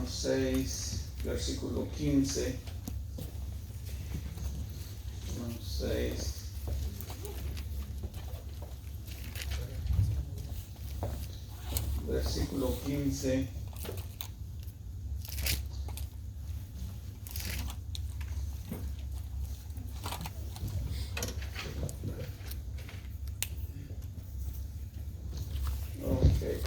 Romanos 6, versículo 15. Romanos 6. Versículo 15. Okay.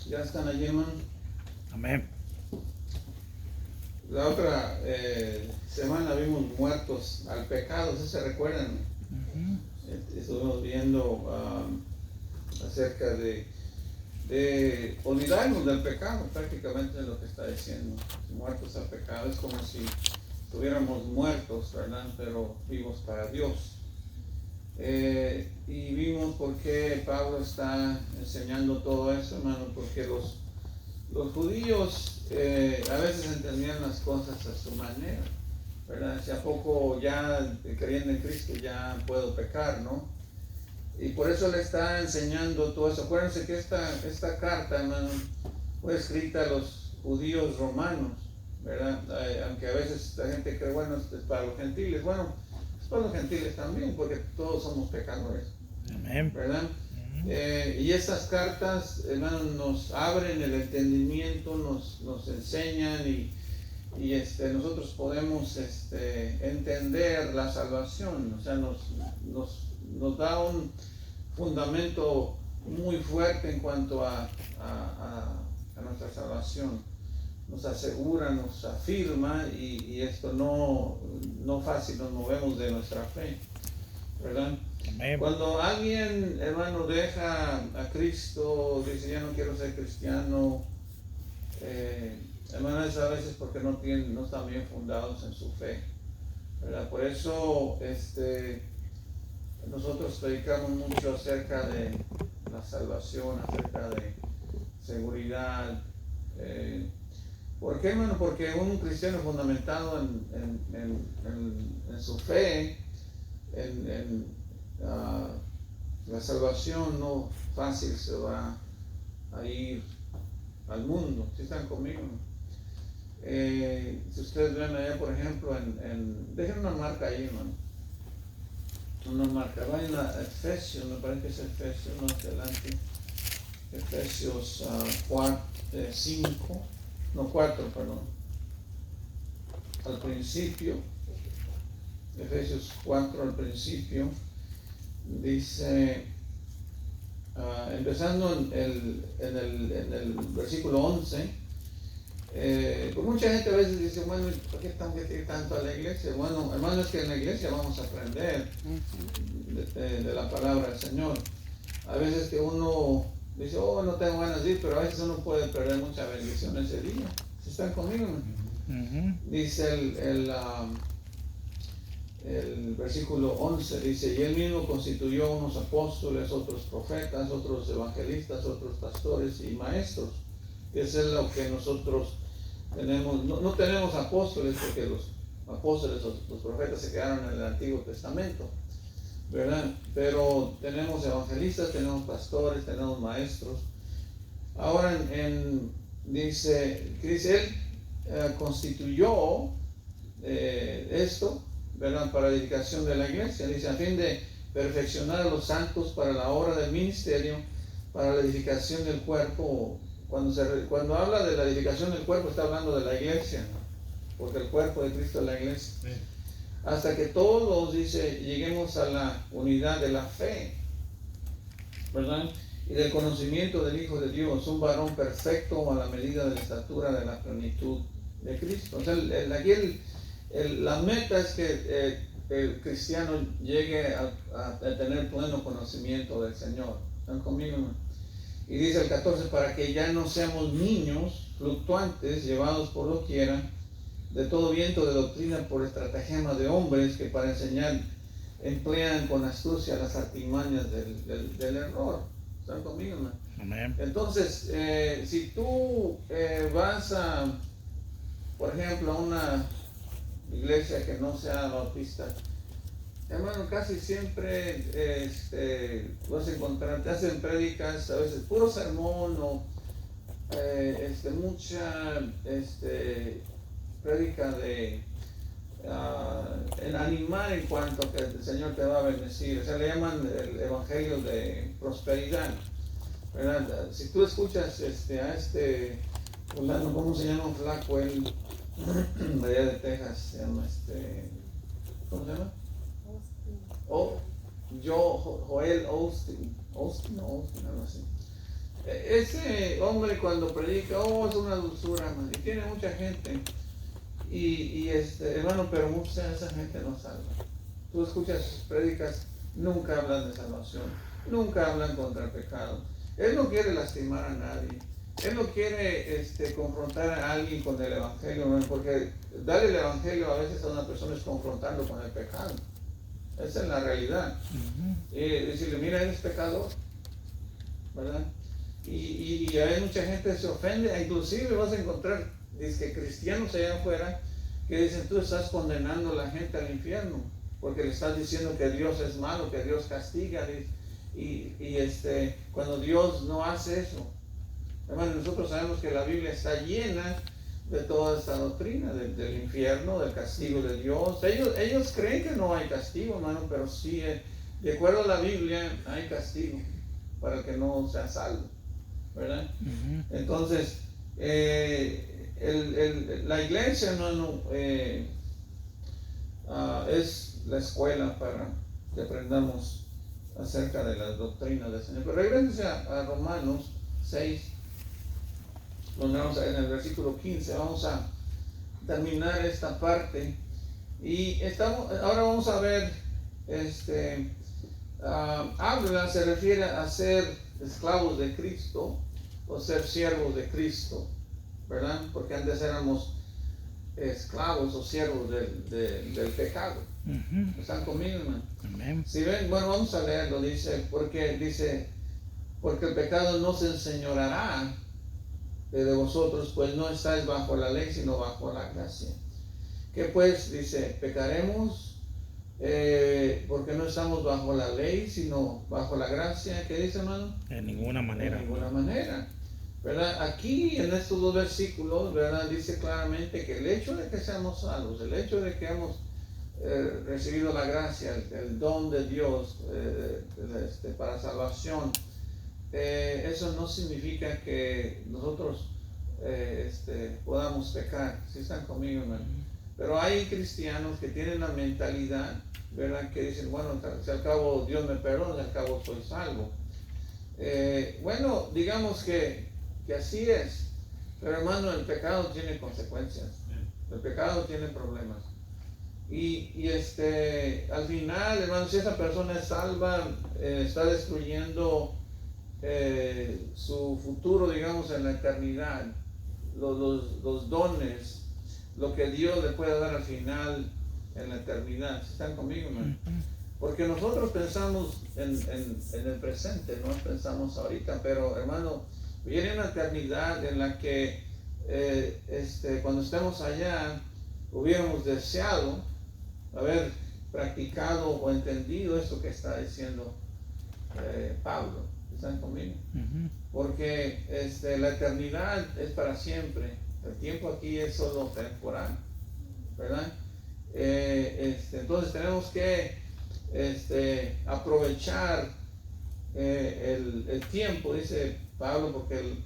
¿Ya están allí, hermano? Amén. La otra semana vimos muertos al pecado, ¿sí se recuerdan? Estuvimos viendo acerca de olvidarnos del pecado, prácticamente es lo que está diciendo. Muertos al pecado, es como si estuviéramos muertos, ¿verdad? Pero vivos para Dios. Y vimos por qué Pablo está enseñando todo eso, hermano, porque los judíos a veces entendían las cosas a su manera, ¿verdad? Si a poco ya creyendo en Cristo ya puedo pecar, ¿no? Y por eso le está enseñando todo eso. Acuérdense que esta carta, hermano, fue escrita a los judíos romanos, ¿verdad? Aunque a veces la gente cree, bueno, es para los gentiles. Bueno, es para los gentiles también, porque todos somos pecadores, Amén. ¿verdad? Y estas cartas, hermano, nos abren el entendimiento, nos enseñan y nosotros podemos entender la salvación, o sea, nos da un fundamento muy fuerte en cuanto a nuestra salvación. Nos asegura, nos afirma y esto no fácil nos movemos de nuestra fe, ¿verdad? Amén. Cuando alguien, hermano, deja a Cristo, dice ya no quiero ser cristiano, hermano, es a veces porque no están bien fundados en su fe, ¿verdad? Por eso nosotros predicamos mucho acerca de la salvación, acerca de seguridad. ¿Por qué, hermano? Porque un cristiano fundamentado en su fe, la salvación no fácil se va a ir al mundo. ¿Sí están conmigo? Si ustedes ven allá, por ejemplo, dejen una marca ahí, hermano. Una marca. Vayan a Efesios, me parece que es Efesios, más adelante. Efesios 4, perdón. Al principio, Efesios 4 al principio, dice, empezando en el versículo 11, pues mucha gente a veces dice, bueno, ¿por qué tengo que ir tanto a la iglesia? Bueno, hermanos, que en la iglesia vamos a aprender de la palabra del Señor. A veces que uno dice, oh, no tengo ganas de ir, pero a veces uno puede perder mucha bendición ese día. ¿Sí están conmigo? Dice el versículo 11, dice, y él mismo constituyó unos apóstoles, otros profetas, otros evangelistas, otros pastores y maestros. Eso es lo que nosotros tenemos. No tenemos apóstoles porque los apóstoles, los profetas se quedaron en el Antiguo Testamento, ¿verdad? Pero tenemos evangelistas, tenemos pastores, tenemos maestros. Ahora dice él constituyó esto, ¿verdad? Para la edificación de la iglesia. Dice, a fin de perfeccionar a los santos para la obra del ministerio, para la edificación del cuerpo. Cuando habla de la edificación del cuerpo, está hablando de la iglesia, ¿no? Porque el cuerpo de Cristo es la iglesia. Sí. Hasta que todos, dice, lleguemos a la unidad de la fe, ¿verdad? Y del conocimiento del Hijo de Dios, un varón perfecto a la medida de la estatura de la plenitud de Cristo. O sea, aquí la meta es que el cristiano llegue a tener pleno conocimiento del Señor. ¿Están conmigo, no? Y dice el 14, para que ya no seamos niños fluctuantes, llevados por doquiera, de todo viento de doctrina por estratagema de hombres que para enseñar emplean con astucia las artimañas del error. ¿Están conmigo, no? Amén. Entonces, si tú vas por ejemplo, a una iglesia que no sea bautista, hermano, casi siempre vas a encontrar, te hacen prédicas, a veces puro sermón o mucha prédica de en animar en cuanto que el Señor te va a bendecir. O sea, le llaman el evangelio de prosperidad, ¿verdad? Si tú escuchas a fulano, ¿cómo se llama un flaco? Él de allá de Texas, se llama ¿cómo se llama? Joel Osteen, algo así. Ese hombre cuando predica, es una dulzura, man, y tiene mucha gente. Hermano, pero mucha de esa gente no salva. Tú escuchas sus prédicas, nunca hablan de salvación, nunca hablan contra el pecado. Él no quiere lastimar a nadie. Él no quiere confrontar a alguien con el evangelio, ¿no? Porque darle el evangelio a veces a una persona es confrontarlo con el pecado. Esa es la realidad. Decirle, mira, eres pecador, ¿verdad? Y hay mucha gente que se ofende, inclusive vas a encontrar cristianos allá afuera que dicen, tú estás condenando a la gente al infierno, porque le estás diciendo que Dios es malo, que Dios castiga, cuando Dios no hace eso. Hermano, nosotros sabemos que la Biblia está llena de toda esta doctrina del infierno, del castigo de Dios. Ellos creen que no hay castigo, hermano, pero sí, de acuerdo a la Biblia, hay castigo para el que no sea salvo, ¿verdad? Entonces, la iglesia, hermano, es la escuela para que aprendamos acerca de las doctrinas del Señor. Pero regresense a Romanos 6, donde vamos en el versículo 15, vamos a terminar esta parte. Y ahora vamos a ver, se refiere a ser esclavos de Cristo o ser siervos de Cristo, ¿verdad? Porque antes éramos esclavos o siervos del pecado. ¿Están conmigo, hermano? Amén. Si ven, bueno, vamos a leerlo. Dice, porque el pecado no se enseñoreará de vosotros, pues no estáis bajo la ley, sino bajo la gracia. ¿Qué pues? Dice, pecaremos porque no estamos bajo la ley, sino bajo la gracia. ¿Qué dice, hermano? En ninguna manera. En ninguna manera, ¿verdad? Aquí en estos dos versículos, ¿verdad? Dice claramente que el hecho de que seamos salvos, el hecho de que hemos recibido la gracia, el don de Dios para salvación, eso no significa que nosotros podamos pecar. Si están conmigo, hermano. Pero hay cristianos que tienen la mentalidad, ¿verdad? Que dicen, bueno, si al cabo Dios me perdona, si al cabo soy salvo. Bueno, digamos que así es, pero hermano, el pecado tiene consecuencias, el pecado tiene problemas. Y al final, hermano, si esa persona es salva, está destruyendo su futuro, digamos, en la eternidad, los dones, lo que Dios le puede dar al final en la eternidad. ¿Están conmigo, hermano? Porque nosotros pensamos en el presente, no pensamos ahorita, pero hermano, viene una eternidad en la que cuando estemos allá hubiéramos deseado haber practicado o entendido esto que está diciendo Pablo. ¿Están conmigo? Porque la eternidad es para siempre, el tiempo aquí es solo temporal, ¿verdad? Entonces tenemos que aprovechar el tiempo, dice Pablo, porque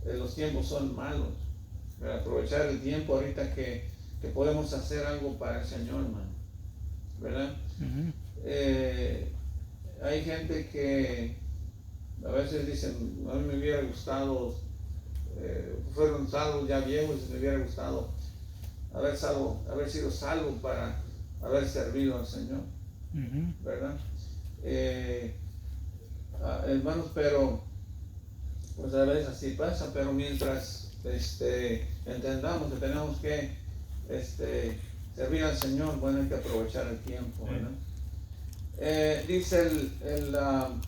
los tiempos son malos, ¿verdad? Aprovechar el tiempo ahorita que podemos hacer algo para el Señor, hermano, ¿verdad? Hay gente que a veces dicen, a mí me hubiera gustado, fueron salvos ya viejos, y me hubiera gustado haber sido salvo para haber servido al Señor, ¿verdad? Hermanos, pero pues a veces así pasa, pero mientras entendamos que tenemos que servir al Señor, bueno, hay que aprovechar el tiempo, ¿verdad? Dice el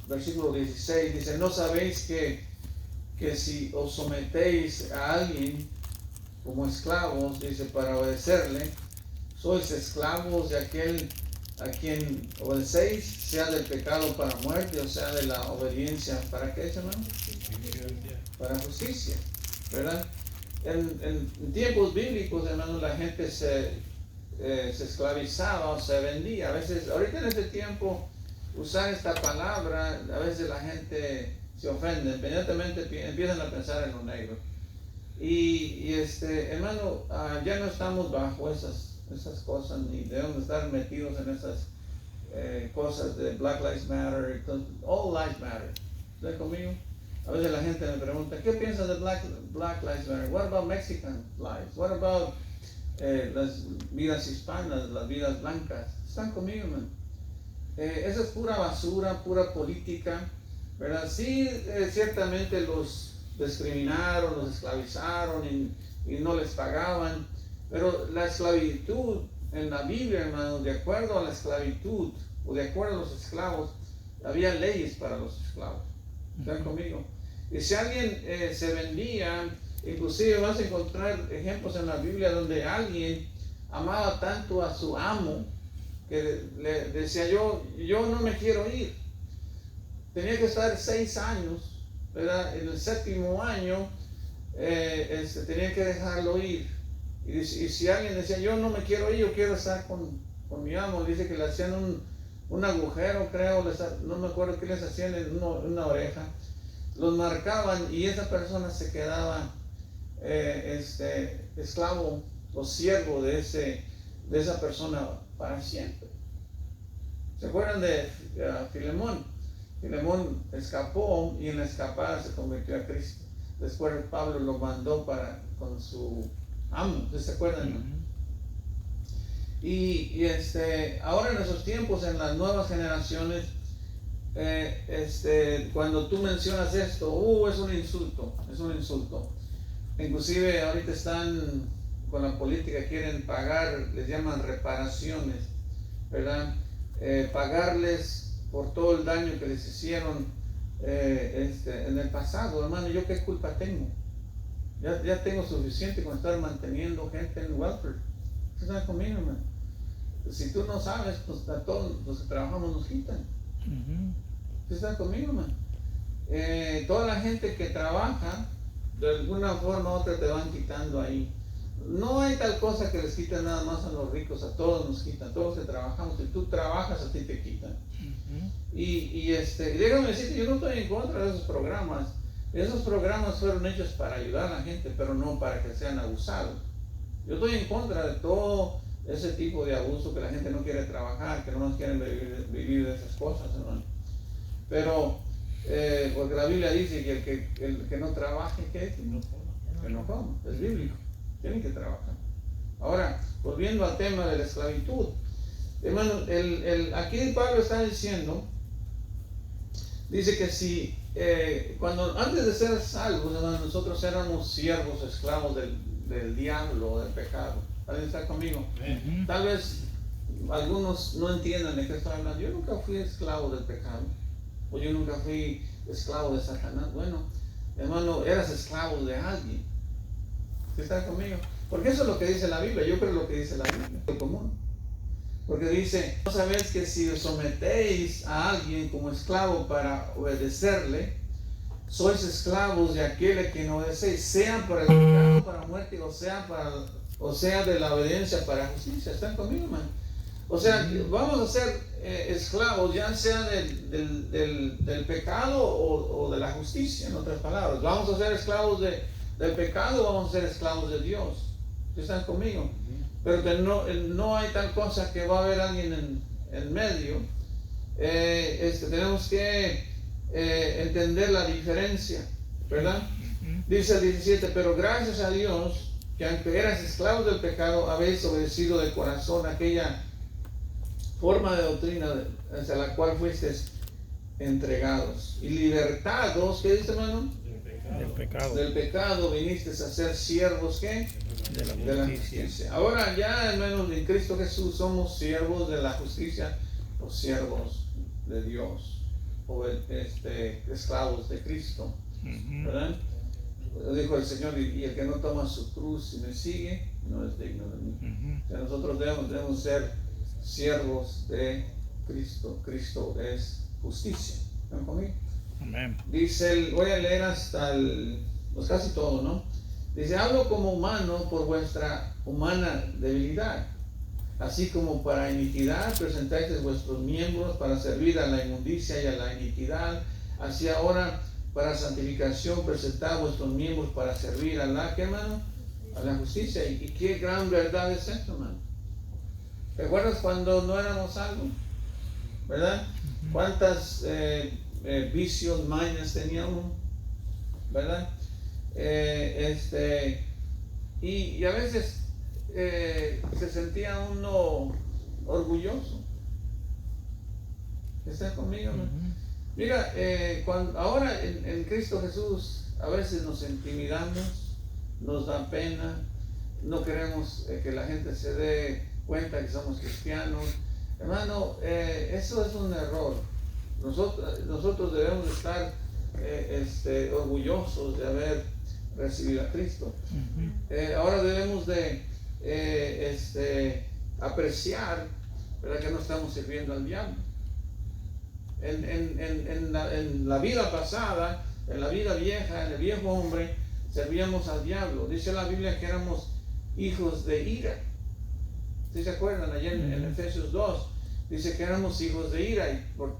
versículo 16, dice, ¿no sabéis que si os sometéis a alguien como esclavos, dice, para obedecerle, sois esclavos de aquel a quien obedecéis, sea del pecado para muerte, o sea de la obediencia, ¿para qué, hermano? Para justicia, ¿verdad? En tiempos bíblicos, hermano, la gente se esclavizaba o se vendía. A veces, ahorita en este tiempo, usar esta palabra, a veces la gente se ofende, inmediatamente empiezan a pensar en lo negro. Y hermano, ya no estamos bajo esas cosas, ni debemos estar metidos en esas cosas de Black Lives Matter, all lives matter. ¿Estás conmigo? A veces la gente me pregunta, ¿qué piensas de Black Lives Matter? What about Mexican lives? What about las vidas hispanas, las vidas blancas? ¿Están conmigo, man? Esa es pura basura, pura política, ¿verdad? Sí, ciertamente los discriminaron, los esclavizaron y no les pagaban, pero la esclavitud en la Biblia, hermano, de acuerdo a la esclavitud o de acuerdo a los esclavos, había leyes para los esclavos. ¿Están conmigo? Y si alguien se vendía, inclusive vas a encontrar ejemplos en la Biblia donde alguien amaba tanto a su amo que le decía, yo no me quiero ir. Tenía que estar 6 años, ¿verdad? En el 7º año tenía que dejarlo ir. Y si alguien decía, yo no me quiero ir, yo quiero estar con mi amo, dice que le hacían un agujero, creo, no me acuerdo qué les hacían en una oreja, los marcaban y esa persona se quedaba esclavo o siervo de esa persona para siempre. ¿Se acuerdan de Filemón? Filemón escapó y en la escapada se convirtió a Cristo. Después Pablo lo mandó con su amo, ¿se acuerdan? ¿No? Y ahora en esos tiempos, en las nuevas generaciones, cuando tú mencionas esto, es un insulto, Inclusive ahorita están con la política, quieren pagar, les llaman reparaciones, ¿verdad? Pagarles por todo el daño que les hicieron en el pasado. Hermano, ¿yo qué culpa tengo? Ya tengo suficiente con estar manteniendo gente en welfare. ¿Ustedes están conmigo, hermano? Si tú no sabes, pues a todos los que trabajamos nos quitan. ¿Ustedes están conmigo, hermano? Toda la gente que trabaja, de alguna forma u otra te van quitando ahí. No hay tal cosa que les quiten nada más a los ricos, a todos nos quitan, todos los que trabajamos. Si tú trabajas, a ti te quitan. Y déjame decirte, yo no estoy en contra de esos programas. Esos programas fueron hechos para ayudar a la gente, pero no para que sean abusados. Yo estoy en contra de todo ese tipo de abuso, que la gente no quiere trabajar, que no más quieren vivir de esas cosas, hermano. Pero, porque la Biblia dice que el que no trabaje, que no coma, es bíblico, tienen que trabajar. Ahora, volviendo al tema de la esclavitud, hermano, aquí Pablo está diciendo, dice que si, antes de ser salvos, hermano, nosotros éramos siervos, esclavos del diablo, del pecado. ¿Alguien está conmigo? Tal vez algunos no entiendan de qué estoy hablando. Yo nunca fui esclavo del pecado, o yo nunca fui esclavo de Satanás. Bueno, hermano, eras esclavo de alguien. ¿Sí está conmigo? Porque eso es lo que dice la Biblia. Yo creo lo que dice la Biblia, es común. Porque dice, ¿no sabéis que si os sometéis a alguien como esclavo para obedecerle, sois esclavos de aquel a quien obedecéis, sean para el pecado, para muerte, o sea de la obediencia para justicia? ¿Están conmigo, man? O sea, vamos a ser esclavos, ya sea del pecado o de la justicia, en otras palabras. Vamos a ser esclavos del pecado, vamos a ser esclavos de Dios. ¿Están conmigo? Pero que no hay tal cosa que va a haber alguien en medio. Tenemos que entender la diferencia, ¿verdad? Dice el 17, pero gracias a Dios, que aunque eras esclavos del pecado, habéis obedecido de corazón aquella forma de doctrina hacia la cual fuisteis entregados. Y libertados, ¿qué dice, hermano? Del pecado viniste a ser siervos, ¿qué? De la justicia. Ahora ya, hermanos, en Cristo Jesús somos siervos de la justicia, o siervos de Dios, o esclavos de Cristo, ¿verdad? Dijo el Señor, y el que no toma su cruz y me sigue, no es digno de mí. Ujú. O sea, nosotros debemos ser siervos de Cristo. Cristo es justicia. ¿Están conmigo? Amén. Dice, voy a leer hasta pues casi todo, ¿no? Dice, hablo como humano por vuestra humana debilidad, así como para iniquidad presentáis vuestros miembros para servir a la inmundicia y a la iniquidad, así ahora para santificación presentad vuestros miembros para servir a la, ¿qué, hermano? A la justicia. Y qué gran verdad es esto, hermano. ¿Te acuerdas cuando no éramos salvos? ¿Verdad? ¿Cuántas vicios, mañas tenía uno? ¿Verdad? Y a veces se sentía uno orgulloso. ¿Está conmigo? Ujú. Mira, ahora en Cristo Jesús a veces nos intimidamos, nos da pena, no queremos que la gente se dé cuenta que somos cristianos. Hermano, eso es un error. Nosotros debemos estar orgullosos de haber recibido a Cristo. Ujú. Ahora debemos de apreciar, ¿verdad?, que no estamos sirviendo al diablo. En la vida pasada, en la vida vieja, en el viejo hombre, servíamos al diablo. Dice la Biblia que éramos hijos de ira. ¿Sí se acuerdan? Ayer en Efesios 2 dice que éramos hijos de ira y por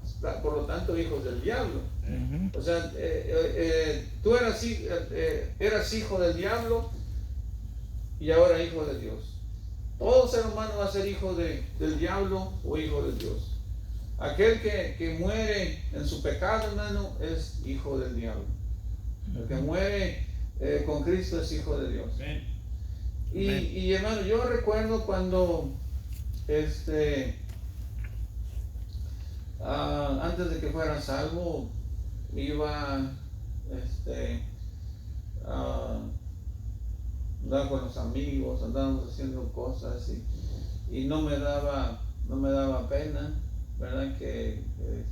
lo tanto hijos del diablo. Ujú. O sea, tú eras hijo del diablo y ahora hijo de Dios. Todo ser humano va a ser hijo del diablo o hijo de Dios. Aquel que muere en su pecado, hermano, es hijo del diablo. El que muere con Cristo es hijo de Dios. Y hermano, yo recuerdo cuando antes de que fuera salvo, iba andaba con los amigos, andábamos haciendo cosas y no me daba pena, ¿verdad?, que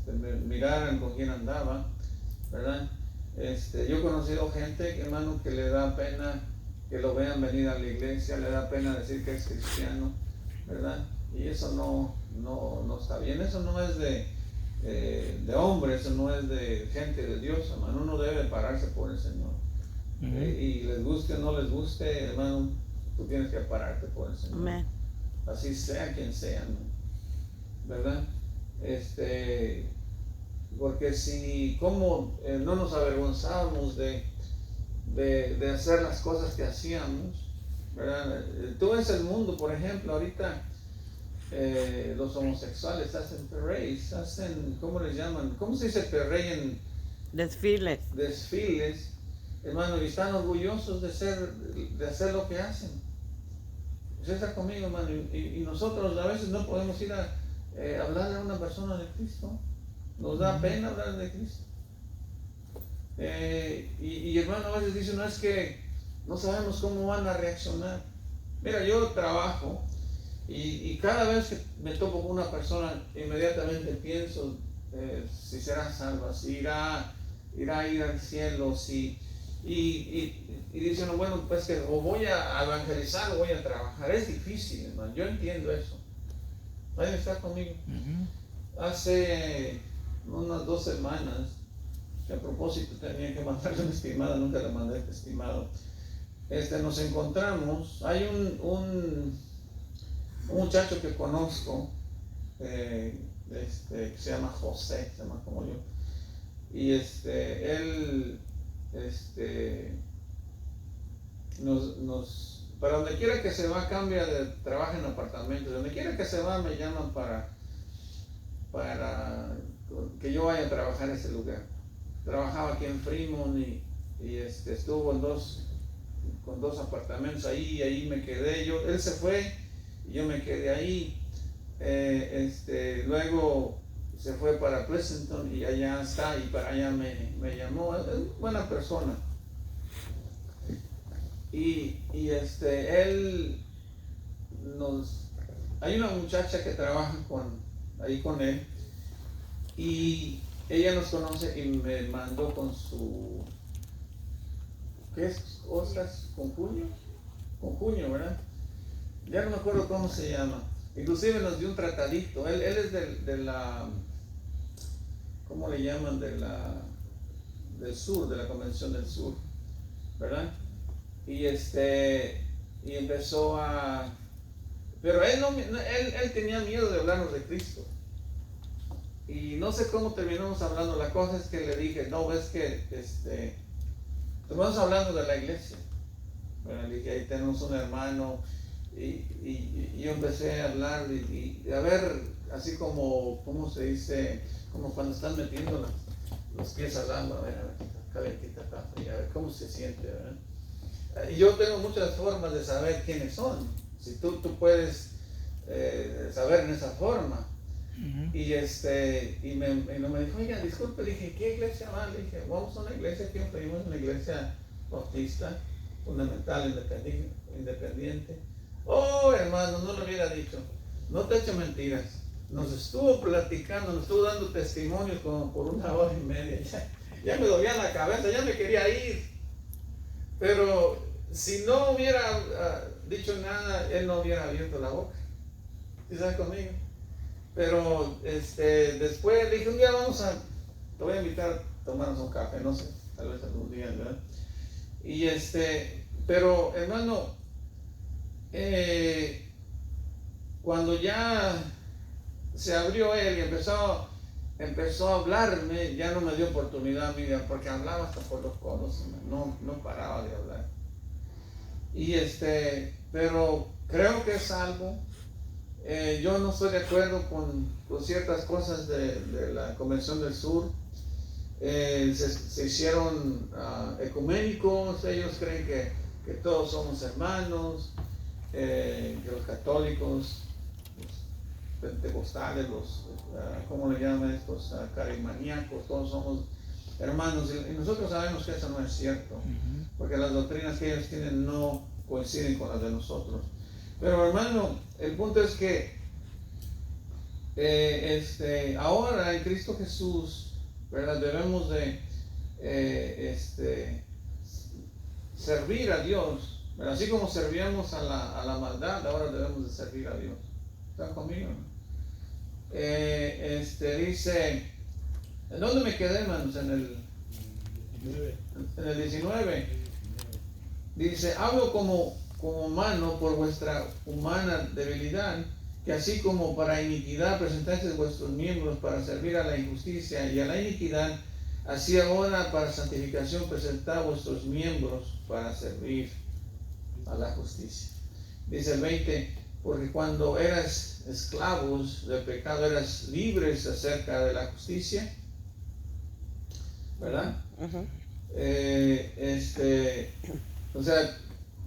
me miraran con quién andaba, ¿verdad? Yo he conocido gente, hermano, que le da pena que lo vean venir a la iglesia, le da pena decir que es cristiano, ¿verdad? Y eso no está bien. Eso no es de hombre, eso no es de gente de Dios, hermano. Uno debe pararse por el Señor. Y les guste o no les guste, hermano, tú tienes que pararte por el Señor. Amén. Así sea quien sea, ¿no? ¿Verdad? Porque si, ¿cómo no nos avergonzamos de hacer las cosas que hacíamos? ¿Verdad? Tú ves el mundo, por ejemplo, ahorita los homosexuales hacen parades, ¿cómo les llaman? ¿Cómo se dice parade en Desfiles. desfiles? Hermano, y están orgullosos de hacer lo que hacen. Usted está conmigo, hermano, y nosotros a veces no podemos ir a hablarle a una persona de Cristo. Nos da pena hablar de Cristo. Y hermano, a veces dice, no, es que no sabemos cómo van a reaccionar. Mira, yo trabajo y cada vez que me topo con una persona, inmediatamente pienso si será salva, si irá a ir al cielo, y dicen, bueno, pues que o voy a evangelizar o voy a trabajar. Es difícil, hermano, yo entiendo eso. ¿Alguien está conmigo? Hace unas 2 semanas, que a propósito tenía que mandarle una estimada, nunca le mandé este estimado. Nos encontramos, hay un muchacho que conozco, que se llama José, se llama como yo, y él, para donde quiera que se va, cambia de trabajo en apartamentos, donde quiera que se va me llaman para que yo vaya a trabajar en ese lugar. Trabajaba aquí en Fremont y estuvo con 2 apartamentos ahí, y ahí me quedé. Él se fue y yo me quedé ahí. Luego se fue para Pleasanton y allá está, y para allá me llamó. Es buena persona. Y él hay una muchacha que trabaja ahí con él, y ella nos conoce y me mandó con su, ¿qué es? ¿Ostras? ¿Con cuño? Con cuño, ¿verdad? ya no me acuerdo cómo se llama, inclusive nos dio un tratadito, él es de la, ¿cómo le llaman? Del sur, de la Convención del Sur, ¿verdad? Y y empezó a, pero él tenía miedo de hablarnos de Cristo. Y no sé cómo terminamos hablando. La cosa es que le dije, no, ves que estamos hablando de la iglesia. Bueno, le dije, ahí tenemos un hermano. Y yo empecé a hablar y a ver, así como, ¿cómo se dice? Como cuando están metiendo los pies al agua, a ver, calentita acá, y a ver cómo se siente, ¿verdad? Y yo tengo muchas formas de saber quiénes son. Si tú puedes saber en esa forma. Y no me dijo, oiga, disculpe, le dije, ¿qué iglesia va? Le dije, vamos a una iglesia, aquí nos pedimos una iglesia bautista, fundamental, independiente. Oh, hermano, no lo hubiera dicho, no te echo mentiras. Nos estuvo platicando, nos estuvo dando testimonios como por 1 hora y media. Ya me dolía la cabeza, ya me quería ir. Pero si no hubiera dicho nada, él no hubiera abierto la boca. ¿Sí sabes conmigo? Pero después le dije, un día te voy a invitar a tomarnos un café, no sé, tal vez algún día, ¿verdad? Y pero hermano, cuando ya se abrió él y empezó a hablarme, ya no me dio oportunidad, mira, porque hablaba hasta por los codos, no paraba de hablar. Y pero creo que es algo. Yo no estoy de acuerdo con ciertas cosas de la Convención del Sur. Se hicieron ecuménicos, ellos creen que todos somos hermanos, que los católicos, los pentecostales, ¿cómo le llaman estos? Carimaníacos, todos somos hermanos. Y nosotros sabemos que eso no es cierto, porque las doctrinas que ellos tienen no coinciden con las de nosotros. Pero hermano, el punto es que ahora en Cristo Jesús, ¿verdad? Debemos de servir a Dios, ¿verdad? Así como servíamos a la maldad, ahora debemos de servir a Dios. ¿Están conmigo? Dice, ¿en dónde me quedé, hermanos? En el 19. Dice, hablo como humano por vuestra humana debilidad, que así como para iniquidad presentasteis vuestros miembros para servir a la injusticia y a la iniquidad, así ahora para santificación presentad vuestros miembros para servir a la justicia. Dice el 20, porque cuando eras esclavos del pecado, eras libres acerca de la justicia, ¿verdad? O sea,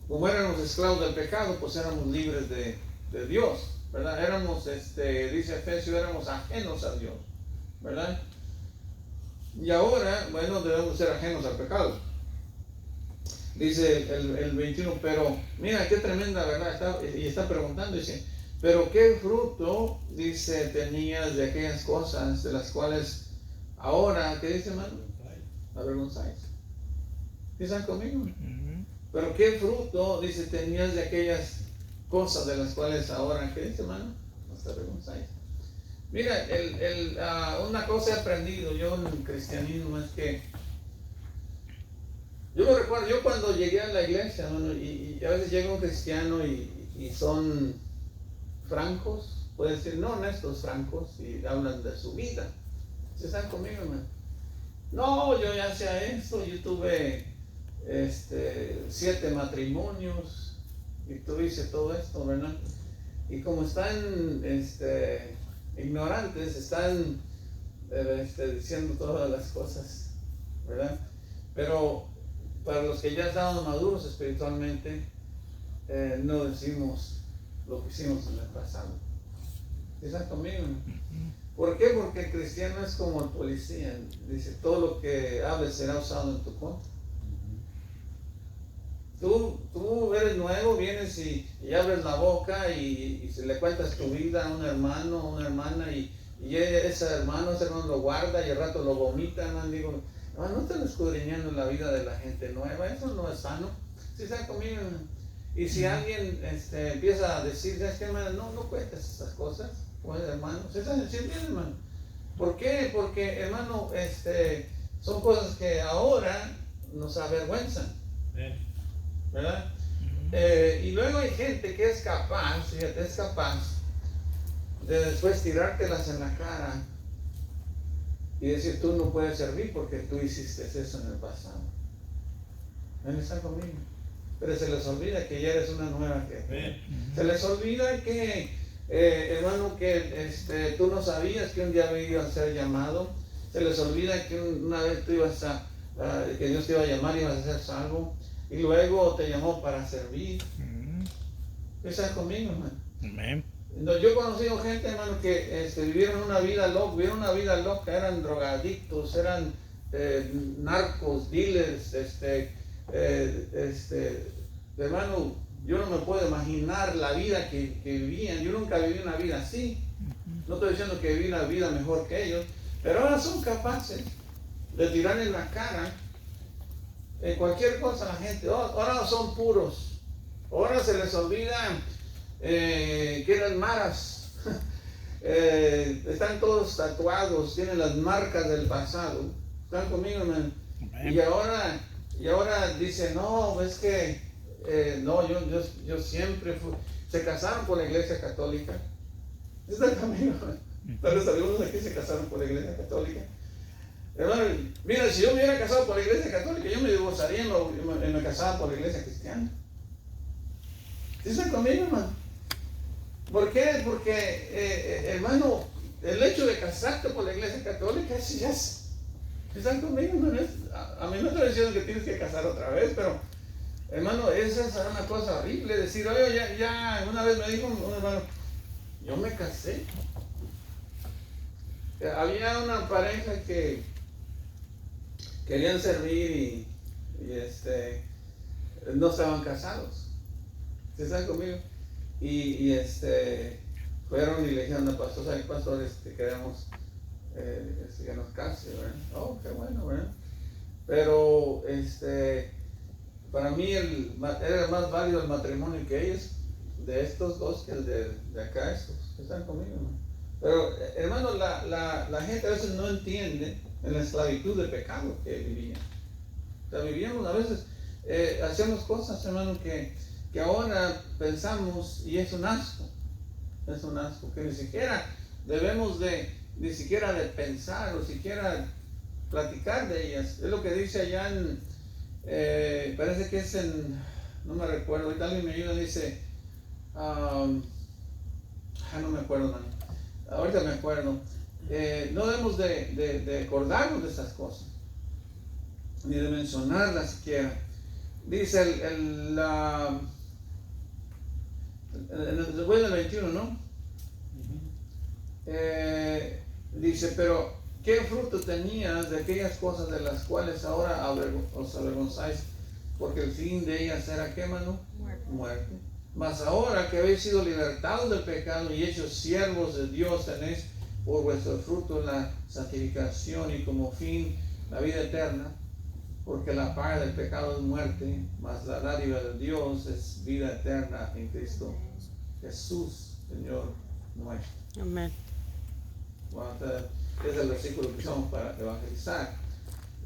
como éramos esclavos del pecado, pues éramos libres de Dios, ¿verdad? Éramos, dice Efesios, éramos ajenos a Dios, ¿verdad? Y ahora, bueno, debemos ser ajenos al pecado. Dice el 21, pero mira qué tremenda verdad, está preguntando, dice, pero qué fruto, dice, tenías de aquellas cosas de las cuales ahora, ¿qué dice, hermano? Avergonzáis. ¿Están conmigo? Pero qué fruto, dice, tenías de aquellas cosas de las cuales ahora, ¿qué dice, hermano? No te avergonzáis. Mira, una cosa he aprendido yo en el cristianismo es que yo me recuerdo, yo cuando llegué a la iglesia, hermano, y a veces llega un cristiano y son francos, pueden decir, no honestos, francos, y hablan de su vida. ¿Se están conmigo, hermano? No, yo ya hacía esto, yo tuve 7 matrimonios y tú hice todo esto, ¿verdad? Y como están ignorantes, están diciendo todas las cosas, ¿verdad? Pero para los que ya estamos maduros espiritualmente, no decimos lo que hicimos en el pasado. ¿Están conmigo? ¿Por qué? Porque el cristiano es como el policía, dice, todo lo que hables será usado en tu contra. Tú eres nuevo, vienes y abres la boca y se le cuentas tu vida a un hermano o una hermana y ese hermano lo guarda y al rato lo vomita, hermano. Digo, no están escudriñando la vida de la gente nueva, eso no es sano. ¿Sí están conmigo? Y si alguien empieza a decir, es que hermano, no cuentes esas cosas, pues hermano, se están diciendo bien, hermano. ¿Por qué? Porque hermano, son cosas que ahora nos avergüenzan, ¿verdad? Y luego hay gente que es capaz, fíjate, es capaz de después tirártelas en la cara y decir, tú no puedes servir porque tú hiciste eso en el pasado. ¿Ven? ¿Están conmigo? Pero se les olvida que ya eres una nueva criatura. Se les olvida que, hermano, que tú no sabías que un día ibas a ser llamado. Se les olvida que una vez tú ibas que Dios te iba a llamar y ibas a ser salvo. Y luego te llamó para servir. ¿Estás conmigo, hermano? Amén. No, yo he conocido gente, hermano, que vivieron una vida loca, eran drogadictos, eran narcos, dealers, hermano, yo no me puedo imaginar la vida que vivían. Yo nunca viví una vida así. No estoy diciendo que viví una vida mejor que ellos, pero ahora son capaces de tirar en la cara cualquier cosa a la gente. Ahora son puros. Ahora se les olvida que eran maras. Están todos tatuados, tienen las marcas del pasado. ¿Están conmigo, hermano? Y ahora dicen, no, es que no, yo siempre fui. Se casaron por la iglesia católica. ¿Están conmigo? Tal vez algunos aquí se casaron por la iglesia católica. Hermano, mira, si yo me hubiera casado por la iglesia católica, yo me divorciaría y me casaba por la iglesia cristiana. ¿Sí están conmigo, hermano? ¿Por qué? Porque, hermano, el hecho de casarte por la iglesia católica es. ¿Están conmigo, hermano? A mí no estoy diciendo que tienes que casar otra vez, pero, hermano, esa es una cosa horrible. Decir, oye, ya una vez me dijo un hermano, yo me casé. Había una pareja que querían servir y no estaban casados. ¿Sí están conmigo? Y fueron y le dijeron al pastor, ¿sabes, pastor? Queremos que nos case, ¿verdad? Oh, qué bueno, ¿verdad? Pero para mí era más válido el matrimonio que ellos, de estos dos, que el de acá, estos. ¿Están conmigo, hermano? Pero, hermano, la gente a veces no entiende en la esclavitud de pecado que vivían. O sea, vivíamos a veces, hacíamos cosas, hermano, que ahora pensamos y es un asco, que ni siquiera debemos ni siquiera de pensar o siquiera platicar de ellas. Es lo que dice allá parece que es no me recuerdo, ahorita alguien me ayuda, dice, no me acuerdo, man. Ahorita me acuerdo. No debemos de acordarnos de esas cosas, ni de mencionarlas siquiera. Dice después del 21, ¿no? Dice, pero ¿qué fruto tenías de aquellas cosas de las cuales ahora os avergonzáis? Porque el fin de ellas era, ¿qué, mano? Muerte. Mas ahora que habéis sido libertados del pecado y hechos siervos de Dios, tenéis por vuestro fruto la santificación y como fin la vida eterna. Porque la paga del pecado es muerte, mas la dádiva de Dios es vida eterna en Cristo Jesús, Señor nuestro. Amén. Bueno, es el versículo que usamos para evangelizar.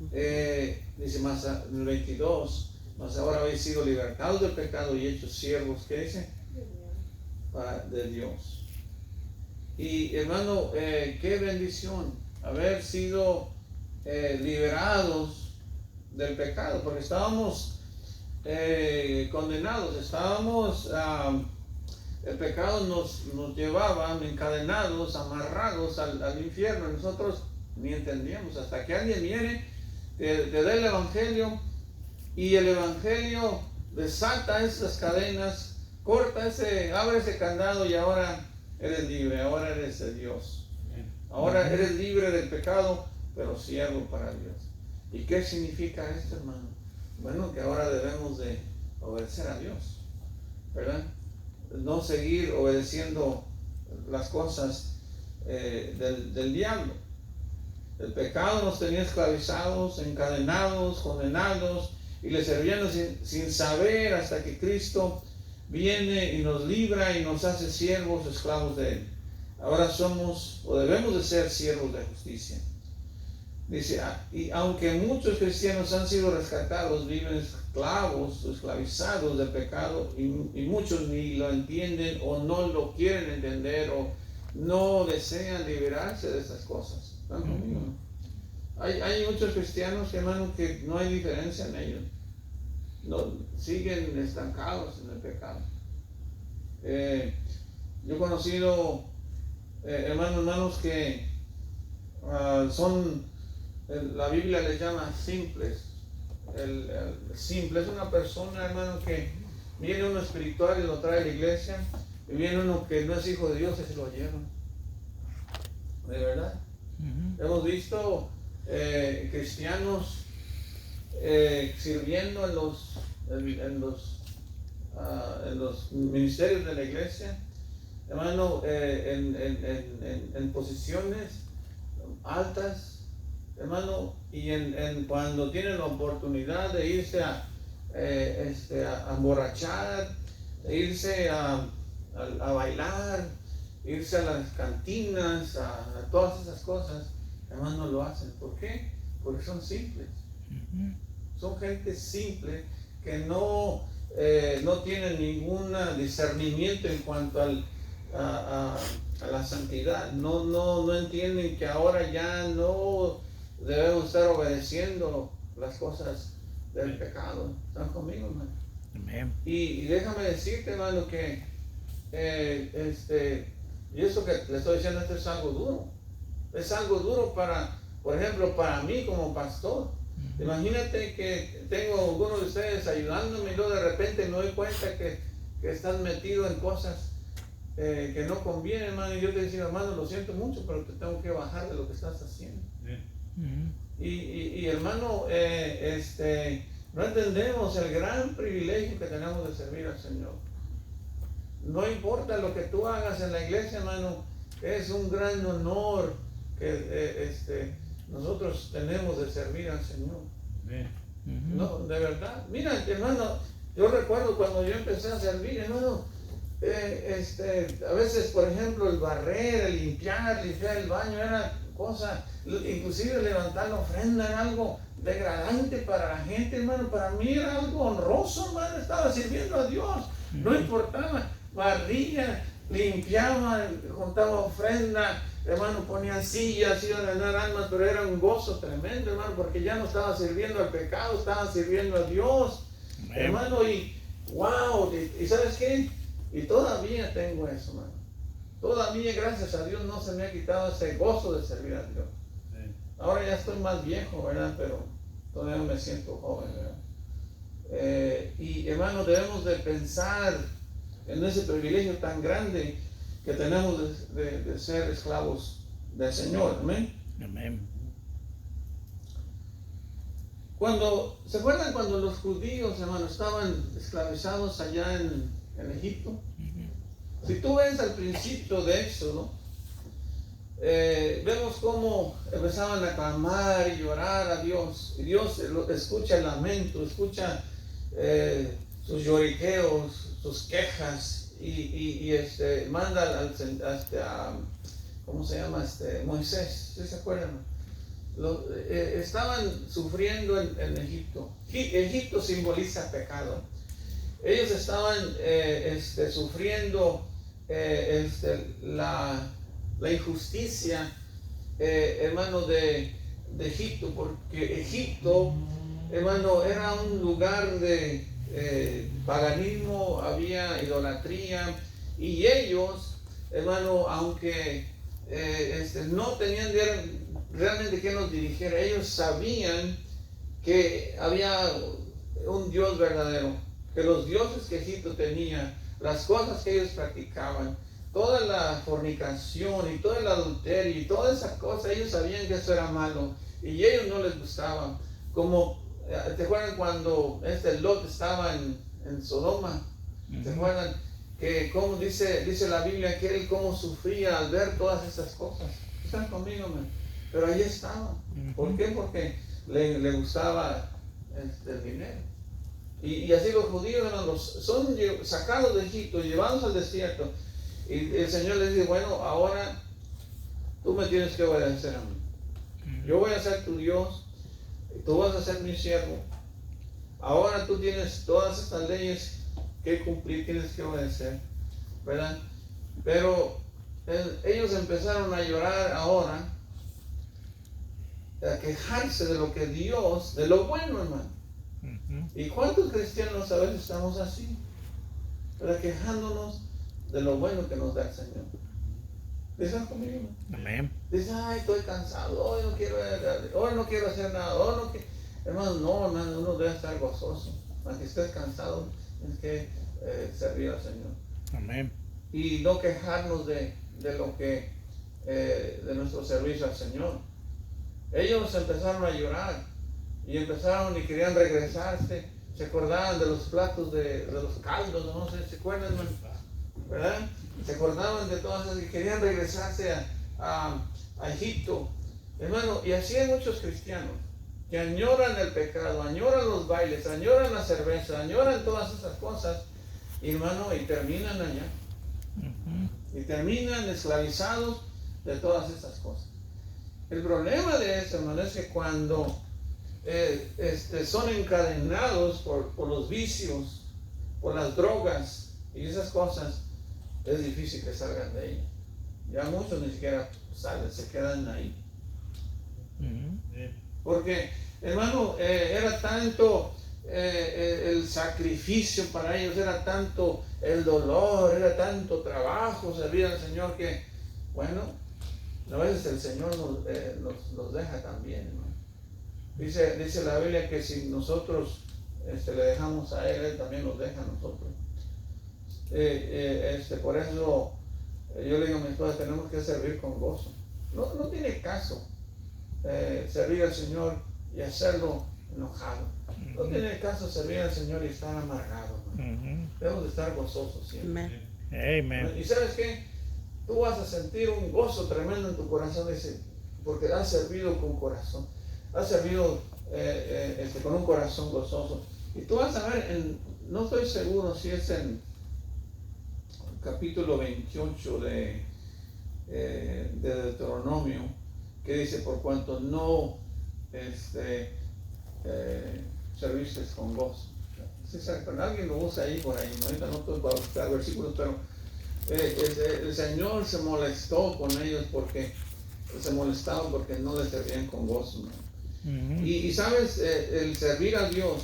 Dice más en el 22, mas ahora habéis sido libertados del pecado y hechos siervos, ¿qué dice? De Dios. Y hermano, qué bendición haber sido liberados del pecado, porque estábamos condenados, el pecado nos llevaba encadenados, amarrados al infierno. Nosotros ni entendíamos hasta que alguien viene, te da el evangelio y el evangelio desata esas cadenas, abre ese candado y ahora eres libre, ahora eres de Dios, ahora eres libre del pecado, pero siervo para Dios. ¿Y qué significa esto, hermano? Bueno, que ahora debemos de obedecer a Dios, ¿verdad? No seguir obedeciendo las cosas del diablo. El pecado nos tenía esclavizados, encadenados, condenados, y le servían sin saber hasta que Cristo viene y nos libra y nos hace siervos, esclavos de Él. Ahora somos o debemos de ser siervos de justicia. Dice, y aunque muchos cristianos han sido rescatados, viven esclavos, esclavizados de pecado, y muchos ni lo entienden o no lo quieren entender o no desean liberarse de estas cosas. ¿Están conmigo? Hay muchos cristianos, hermano, que no hay diferencia en ellos. No, siguen estancados en el pecado. Yo he conocido hermanos que son, la Biblia les llama simples. El simple es una persona, hermano, que viene uno espiritual y lo trae a la iglesia, y viene uno que no es hijo de Dios y se lo llevan. ¿De verdad? Hemos visto cristianos sirviendo en los ministerios de la iglesia, hermano, en posiciones altas, hermano, y cuando tienen la oportunidad de irse a emborrachar, de irse a bailar, irse a las cantinas, a todas esas cosas, hermano, lo hacen. ¿Por qué? Porque son simples. Son gente simple que no tienen ningún discernimiento en cuanto a la santidad. No entienden que ahora ya no debemos estar obedeciendo las cosas del pecado. ¿Están conmigo, hermano? Amén. Y déjame decirte, hermano, que y eso que le estoy diciendo, esto es algo duro. Es algo duro por ejemplo, para mí como pastor. Imagínate que tengo a algunos de ustedes ayudándome y luego de repente me doy cuenta que están metidos en cosas que no convienen, hermano. Y yo te digo, hermano, lo siento mucho, pero te tengo que bajar de lo que estás haciendo. Y hermano, no entendemos el gran privilegio que tenemos de servir al Señor. No importa lo que tú hagas en la iglesia, hermano, es un gran honor que nosotros tenemos de servir al Señor. No, de verdad. Mira, hermano, yo recuerdo cuando yo empecé a servir, hermano, a veces, por ejemplo, el barrer, el limpiar el baño era cosa, inclusive levantar la ofrenda era algo degradante para la gente, hermano. Para mí era algo honroso, hermano. Estaba sirviendo a Dios, no importaba. Barría, limpiaba, juntaba ofrenda, hermano, ponían sillas, iban a ganar almas, pero era un gozo tremendo, hermano, porque ya no estaba sirviendo al pecado, estaba sirviendo a Dios, hermano, y wow, y ¿sabes qué? Y todavía tengo eso, hermano. Todavía, gracias a Dios, no se me ha quitado ese gozo de servir a Dios. Ahora ya estoy más viejo, ¿verdad? Pero todavía me siento joven, ¿verdad? Y hermano, debemos de pensar en ese privilegio tan grande que tenemos de ser esclavos del Señor. Amén. Amén. ¿Se acuerdan cuando los judíos, hermano, estaban esclavizados allá en Egipto? Si tú ves al principio de Éxodo, vemos cómo empezaban a clamar y llorar a Dios. Y Dios escucha el lamento, escucha sus lloriqueos, sus quejas, y manda ¿cómo se llama? Moisés. ¿Sí se acuerdan? Estaban sufriendo en Egipto. Egipto simboliza pecado. Ellos estaban sufriendo la injusticia, hermano, de Egipto, porque Egipto, hermano, era un lugar de paganismo, había idolatría, y ellos, hermano, aunque no tenían realmente quien los dirigiera, ellos sabían que había un Dios verdadero, que los dioses que Egipto tenía, las cosas que ellos practicaban, toda la fornicación y todo el adulterio y todas esas cosas, ellos sabían que eso era malo y a ellos no les gustaba. Como, ¿te acuerdan cuando Lot estaba en Sodoma? ¿Te acuerdan? Que como dice la Biblia que él cómo sufría al ver todas esas cosas. ¿Están conmigo, man? Pero ahí estaba. ¿Por qué? Porque le gustaba el dinero. Y así los judíos, hermanos, son sacados de Egipto, llevados al desierto. Y el Señor les dice, bueno, ahora tú me tienes que obedecer a mí. Yo voy a ser tu Dios, y tú vas a ser mi siervo. Ahora tú tienes todas estas leyes que cumplir, tienes que obedecer, ¿verdad? Pero ellos empezaron a llorar ahora, a quejarse de lo que Dios, de lo bueno, hermano. ¿Y cuántos cristianos a veces estamos así? ¿Verdad? Quejándonos de lo bueno que nos da el Señor. ¿Están conmigo? Amén. Dice, ay, estoy cansado, hoy no quiero hacer nada, hermano, no, hermano, uno debe estar gozoso. Aunque estés cansado, tienes que servir al Señor. Amén. Y no quejarnos de lo que, de nuestro servicio al Señor. Ellos empezaron a llorar y empezaron y querían regresarse. Se acordaban de los platos de los caldos, no sé si se acuerdan, hermano, ¿verdad? Se acordaban de todas esas y querían regresarse a Egipto, hermano. Y así hay muchos cristianos que añoran el pecado, añoran los bailes, añoran la cerveza, añoran todas esas cosas, hermano, y terminan allá. Y terminan esclavizados de todas esas cosas. El problema de eso, hermano, es que cuando son encadenados por los vicios, por las drogas y esas cosas, es difícil que salgan de ahí. Ya muchos ni siquiera salen, se quedan ahí. Porque, hermano, era tanto el sacrificio para ellos, era tanto el dolor, era tanto trabajo servir al Señor que, bueno, a veces el Señor nos deja también, hermano. Dice la Biblia que si nosotros le dejamos a Él también nos deja a nosotros. Por eso yo le digo a mi esposa, tenemos que servir con gozo. No tiene caso servir al Señor y hacerlo enojado. No tiene caso servir al Señor y estar amargado. Debemos de estar gozosos siempre. Amen. ¿Y sabes qué? Tú vas a sentir un gozo tremendo en tu corazón, dice, porque has servido con corazón, has servido con un corazón gozoso. Y tú vas a ver, no estoy seguro si es en capítulo 28 de Deuteronomio, que dice, por cuanto no serviste con gozo. Sí, alguien lo usa ahí por ahí, ahorita no estoy para buscar versículos, pero el Señor se molestó con ellos porque se molestaban porque no les servían con gozo, ¿no? Y sabes, el servir a Dios,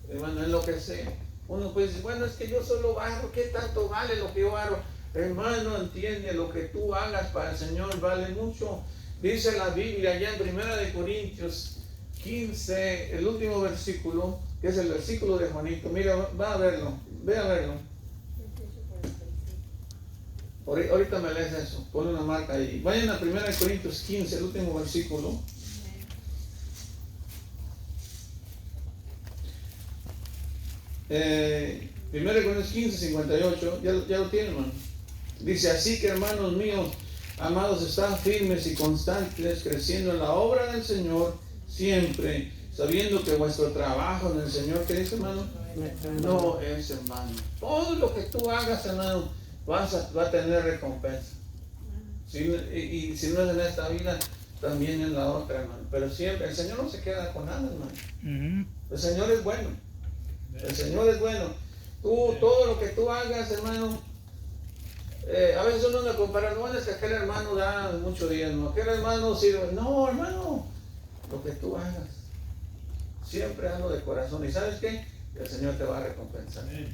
hermano, en lo que sea. Uno puede decir, bueno, es que yo solo barro, ¿qué tanto vale lo que yo barro? Hermano, entiende, lo que tú hagas para el Señor vale mucho. Dice la Biblia allá en 1 Corintios 15, el último versículo, que es el versículo de Juanito. Mira, va a verlo, ve a verlo. Ahorita me lees eso, ponle una marca ahí. Vayan a 1 Corintios 15, el último versículo. Primero Corintios 15, 58, ya lo tienen, hermano. Dice, así que hermanos míos, amados, están firmes y constantes, creciendo en la obra del Señor, siempre, sabiendo que vuestro trabajo en el Señor, ¿qué dice, hermano? No es en vano. Todo lo que tú hagas, hermano, va a tener recompensa. Y si no es en esta vida, también en la otra, hermano. Pero siempre, el Señor no se queda con nada, hermano. El Señor es bueno. El Señor es bueno. Todo lo que tú hagas, hermano, a veces uno anda comparando, bueno, es que aquel hermano da mucho diezmo, aquel hermano sirve. No, hermano, lo que tú hagas, siempre hazlo de corazón. ¿Y sabes qué? El Señor te va a recompensar. De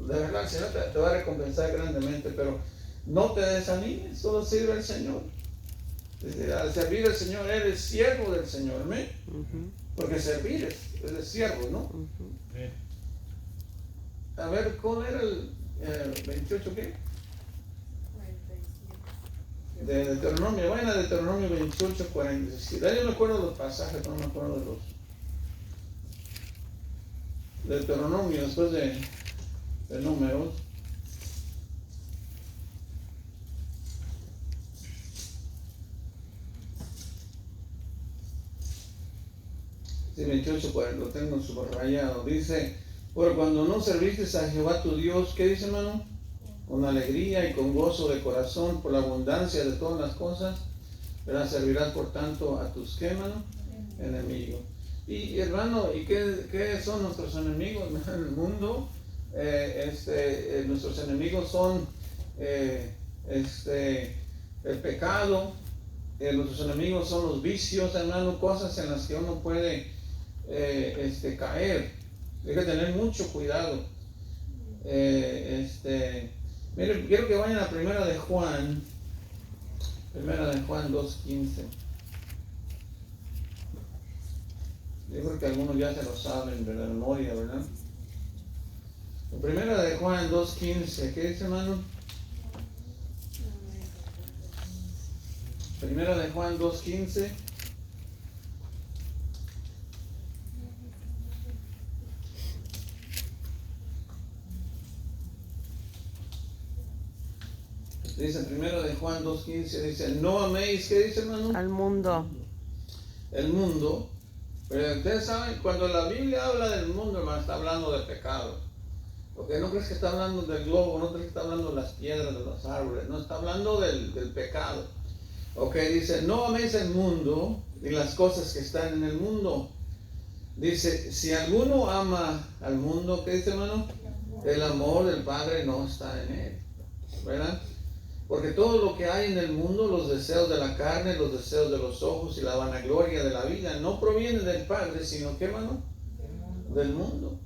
verdad, el Señor te va a recompensar grandemente, pero no te desanimes, solo sirve al Señor. Al servir al Señor, eres siervo del Señor, ¿amén? Porque servir es de siervo, ¿no? A ver, ¿cuál era el 28 qué? De Deuteronomio, vayan a Deuteronomio 28, 47. Yo me acuerdo de los pasajes, no me acuerdo de los. Deuteronomio, después de Números. Sí, 28, pues, lo tengo subrayado. Dice, pero cuando no serviste a Jehová tu Dios, ¿qué dice, hermano? Con alegría y con gozo de corazón, por la abundancia de todas las cosas, ¿verdad? Servirás por tanto a tus, ¿qué, hermano? Enemigos. Y hermano, ¿y qué son nuestros enemigos en el mundo? Nuestros enemigos son el pecado, nuestros enemigos son los vicios, hermano, cosas en las que uno puede caer. Hay que tener mucho cuidado. Miren, quiero que vayan a Primera de Juan 2:15. Yo creo que algunos ya se lo saben de la memoria, ¿verdad? Primera de Juan 2:15, ¿qué dice, hermano? Primera de Juan 2:15. Dice Primera de Juan 2:15, dice, no améis, ¿qué dice, hermano? Al mundo. El mundo. Pero ustedes saben, cuando la Biblia habla del mundo, hermano, está hablando de pecado. Porque no crees que está hablando del globo, no crees que está hablando de las piedras, de los árboles, no, está hablando del pecado. Ok, dice, no améis el mundo ni las cosas que están en el mundo. Dice, si alguno ama al mundo, ¿qué dice, hermano? El amor del Padre no está en él, ¿verdad? Porque todo lo que hay en el mundo, los deseos de la carne, los deseos de los ojos y la vanagloria de la vida, no provienen del Padre, sino que, hermano, del mundo.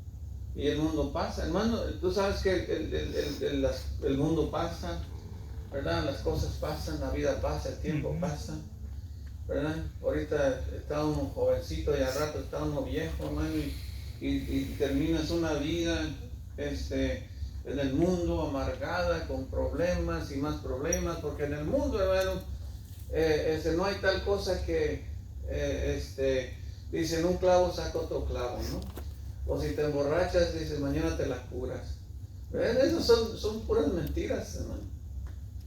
Y el mundo pasa, hermano, tú sabes que el mundo pasa, ¿verdad? Las cosas pasan, la vida pasa, el tiempo pasa, ¿verdad? Ahorita está uno jovencito y al rato está uno viejo, hermano, y terminas una vida en el mundo amargada, con problemas y más problemas, porque en el mundo, hermano, no hay tal cosa que, dicen, un clavo saca otro clavo, ¿no? O si te emborrachas, dices, mañana te la curas. Esas son puras mentiras, hermano.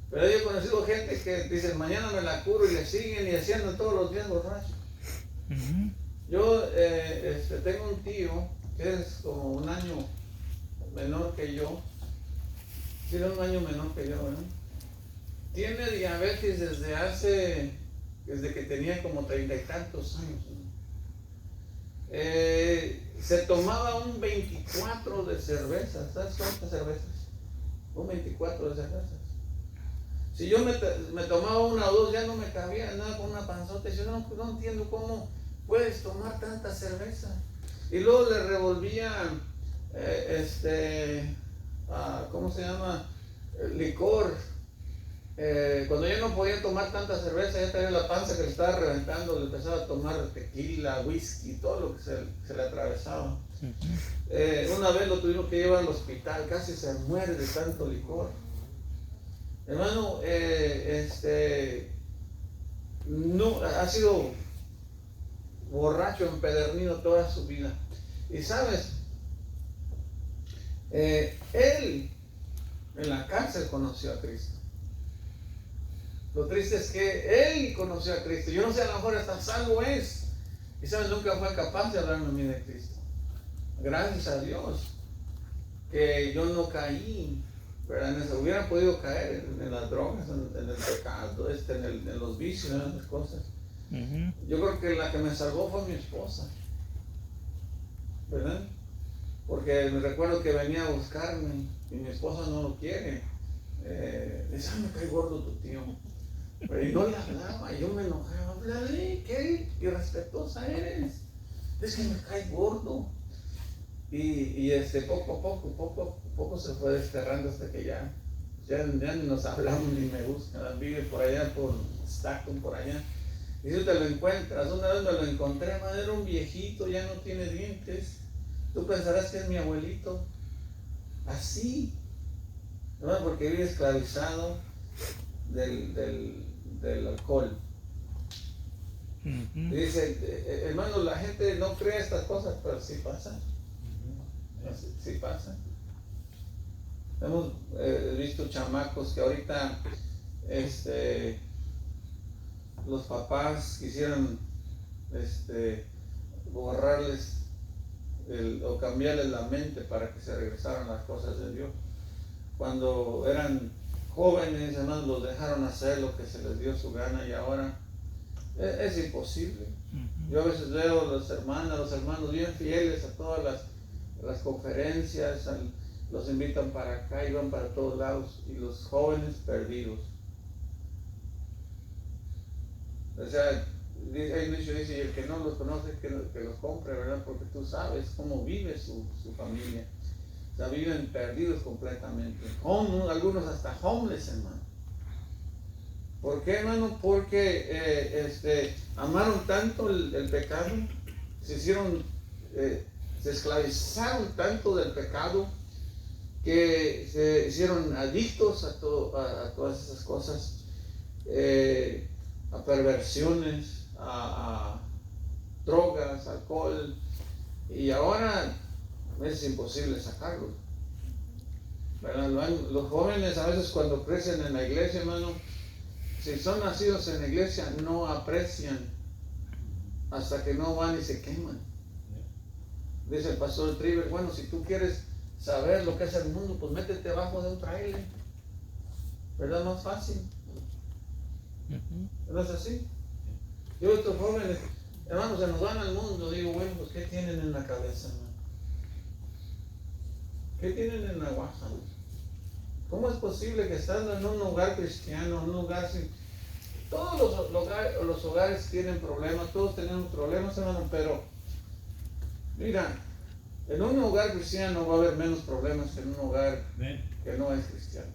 Pero yo he conocido gente que dicen, mañana me la curo, y le siguen y haciendo todos los días borrachos. Yo tengo un tío que es como un año menor que yo. Sí, era un año menor que yo, ¿verdad? Tiene diabetes desde que tenía como 30 y tantos años, ¿no? Se tomaba un 24 de cervezas. ¿Sabes cuántas cervezas? Un 24 de cervezas. Si yo me tomaba una o dos, ya no me cabía nada con una panzota. Y yo no entiendo cómo puedes tomar tanta cerveza. Y luego le revolvía ¿cómo se llama? Licor. Cuando yo no podía tomar tanta cerveza, ya tenía la panza que le estaba reventando, le empezaba a tomar tequila, whisky, todo lo que se le atravesaba. Una vez lo tuvimos que llevar al hospital, casi se muere de tanto licor. Hermano, no, ha sido borracho, empedernido toda su vida. Y sabes, él en la cárcel conoció a Cristo. Lo triste es que él conoció a Cristo. Yo no sé, a lo mejor hasta salvo es. Y sabes, nunca fue capaz de hablarme a mí de Cristo. Gracias a Dios que yo no caí, ¿verdad? Hubiera podido caer en las drogas, en el pecado, en los vicios, en esas cosas. Yo creo que la que me salvó fue mi esposa, ¿verdad? Porque me recuerdo que venía a buscarme y mi esposa no lo quiere. Dice, me cae gordo tu tío. Pero y no le hablaba, y yo me enojaba. Háblale, qué irrespetuosa eres. Es que me cae gordo. Y poco a poco se fue desterrando hasta que ya ni nos hablamos ni me buscan. Vive por allá, por Stockton, por allá. Y si te lo encuentras, una vez me lo encontré, madre, era un viejito, ya no tiene dientes. Tú pensarás que es mi abuelito. Así. ¿No? Porque vive esclavizado del alcohol. Dice, hermano, la gente no cree estas cosas, pero sí pasan. Sí pasan. Hemos visto chamacos que ahorita los papás quisieran borrarles o cambiarles la mente para que se regresaran las cosas de Dios. Cuando eran jóvenes, hermanos, los dejaron hacer lo que se les dio su gana y ahora es imposible. Yo a veces veo a los hermanos bien fieles a todas las conferencias, los invitan para acá y van para todos lados, y los jóvenes perdidos. O sea, hay un dicho dice, y el que no los conoce, que los compre, ¿verdad? Porque tú sabes cómo vive su familia. O sea, viven perdidos completamente. Algunos hasta homeless, hermano. ¿Por qué, hermano? Porque amaron tanto el pecado, se esclavizaron tanto del pecado, que se hicieron adictos a todas esas cosas, a perversiones, a drogas, alcohol, y ahora es imposible sacarlos. Los jóvenes a veces cuando crecen en la iglesia, hermano, si son nacidos en la iglesia, no aprecian hasta que no van y se queman. Dice el pastor Triver, bueno, si tú quieres saber lo que es el mundo, pues métete abajo de un trailer, ¿verdad? Más fácil. ¿No es así? Yo, estos jóvenes, hermanos, se nos van al mundo, digo, bueno, pues ¿qué tienen en la cabeza, hermano? ¿Qué tienen en la guaja? ¿Cómo es posible que estando en un hogar cristiano, en un lugar sin... Todos los hogares tienen problemas, todos tenemos problemas, hermano, pero mira, en un hogar cristiano va a haber menos problemas que en un hogar que no es cristiano.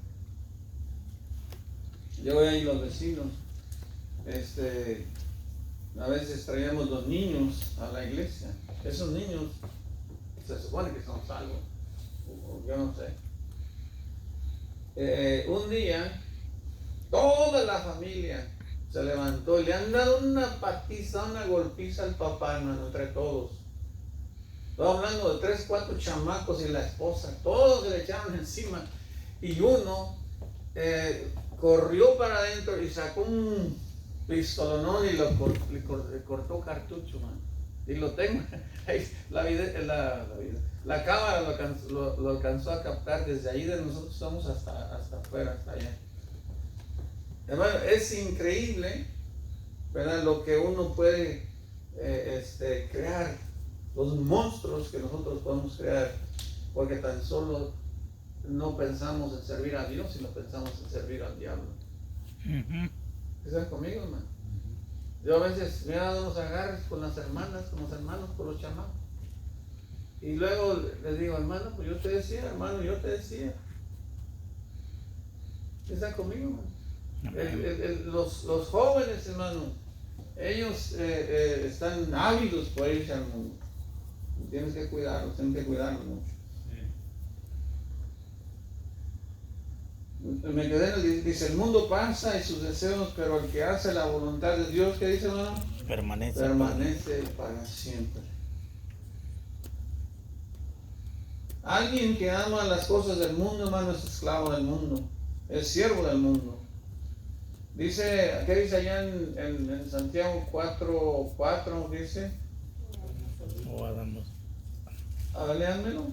Yo veo ahí los vecinos, a veces traíamos los niños a la iglesia. Esos niños se supone que son salvos, yo no sé. Un día, toda la familia se levantó y le han dado una patiza, una golpiza al papá, hermano, entre todos. Estamos hablando de 3, 4 chamacos y la esposa, todos se le echaron encima. Y uno corrió para adentro y sacó un pistolonón y le cortó cartucho, man. Y lo tengo, la cámara lo alcanzó a captar desde ahí de nosotros, estamos hasta afuera, hasta allá. Hermano, es increíble, ¿verdad? Lo que uno puede crear, los monstruos que nosotros podemos crear, porque tan solo no pensamos en servir a Dios, sino pensamos en servir al diablo. ¿Estás conmigo, hermano? Yo a veces me he dado unos agarres con las hermanas, con los hermanos, con los chamacos. Y luego les digo, hermano, pues yo te decía, hermano, yo te decía. ¿Están conmigo, hermano? Los jóvenes, hermano, ellos están ávidos por irse al mundo. Tienes que cuidarlos mucho. Me quedé en el, dice, el mundo pasa y sus deseos, pero el que hace la voluntad de Dios, ¿qué dice, hermano? Permanece para siempre. Alguien que ama las cosas del mundo, hermano, es esclavo del mundo, es siervo del mundo. Dice, ¿qué dice allá en Santiago 4:4? Dice. A ver, léanmelo.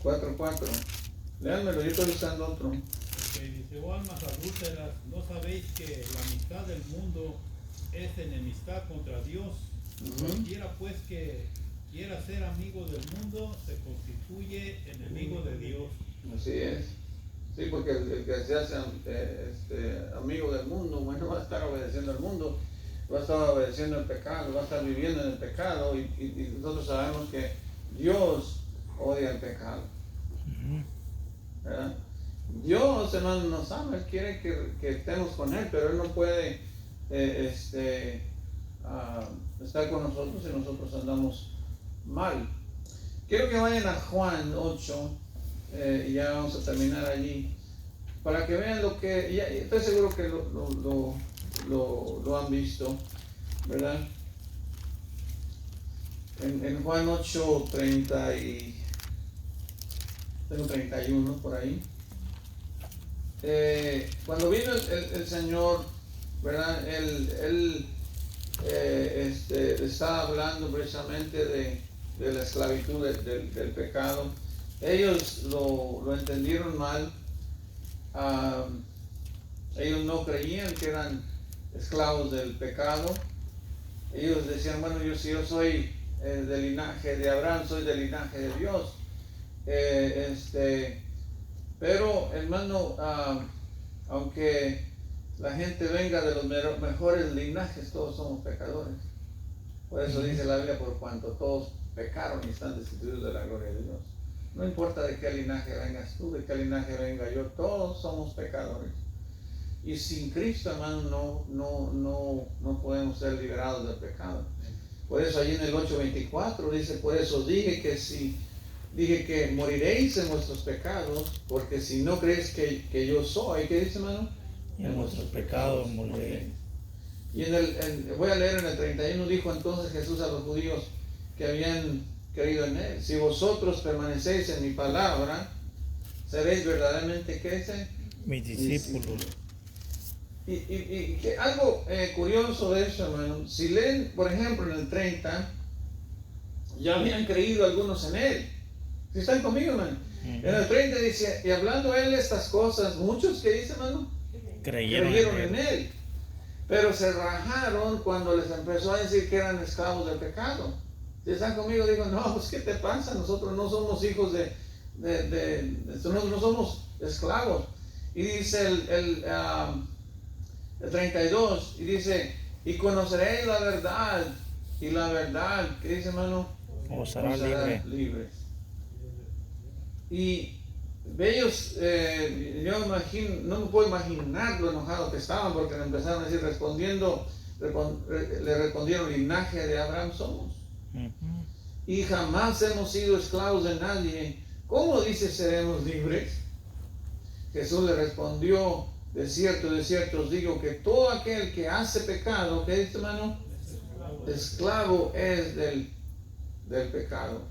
4:4. Léanmelo, yo estoy usando otro. Dice, oh almas adúlteras, ¿no sabéis que la amistad del mundo es enemistad contra Dios? Cualquiera pues que quiera ser amigo del mundo se constituye enemigo de Dios. Así es. Sí, porque el que se hace amigo del mundo, bueno, va a estar obedeciendo al mundo, va a estar obedeciendo el pecado, va a estar viviendo en el pecado, y nosotros sabemos que Dios odia el pecado. ¿Verdad? Dios, hermano, nos ama, Él quiere que estemos con Él, pero Él no puede estar con nosotros si nosotros andamos mal. Quiero que vayan a Juan 8, y ya vamos a terminar allí, para que vean lo que, ya, estoy seguro que lo han visto, ¿verdad? En Juan 8, 31 por ahí. cuando vino el Señor, ¿verdad? Él estaba hablando precisamente de la esclavitud del pecado. Ellos lo entendieron mal. Ellos no creían que eran esclavos del pecado. Ellos decían, bueno, si yo soy del linaje de Abraham, soy del linaje de Dios. Pero hermano, aunque la gente venga de los mejores linajes, todos somos pecadores. Por eso dice la Biblia, por cuanto todos pecaron y están destituidos de la gloria de Dios. No importa de qué linaje vengas tú, de qué linaje venga yo, todos somos pecadores. Y sin Cristo, hermano, no podemos ser liberados del pecado. Por eso allí en el 8:24 dice, por eso dije que moriréis en vuestros pecados, porque si no crees que yo soy, ¿qué dice, hermano? En vuestros pecados moriréis. Y voy a leer en el 31, dijo entonces Jesús a los judíos que habían creído en él, si vosotros permanecéis en mi palabra, seréis verdaderamente, ¿qué dice? Mis discípulos. Y que algo curioso de eso, hermano, si leen, por ejemplo, en el 30, ya habían creído algunos en él. ¿Sí están conmigo, hermano? En el 30 dice, y hablando él estas cosas, muchos que dice, hermano, creyeron en él. Pero se rajaron cuando les empezó a decir que eran esclavos del pecado. Si están conmigo, digo, no, pues ¿qué te pasa? Nosotros no somos hijos no somos esclavos. Y dice el 32, y dice, y conoceréis la verdad, y la verdad, ¿qué dice, hermano? Os hará libres. Y ellos, yo imagino, no me puedo imaginar lo enojados que estaban, porque le empezaron a decir, le respondieron, linaje de Abraham somos. Y jamás hemos sido esclavos de nadie. ¿Cómo dice seremos libres? Jesús le respondió, de cierto os digo que todo aquel que hace pecado, ¿qué dice, hermano? Esclavo es del pecado.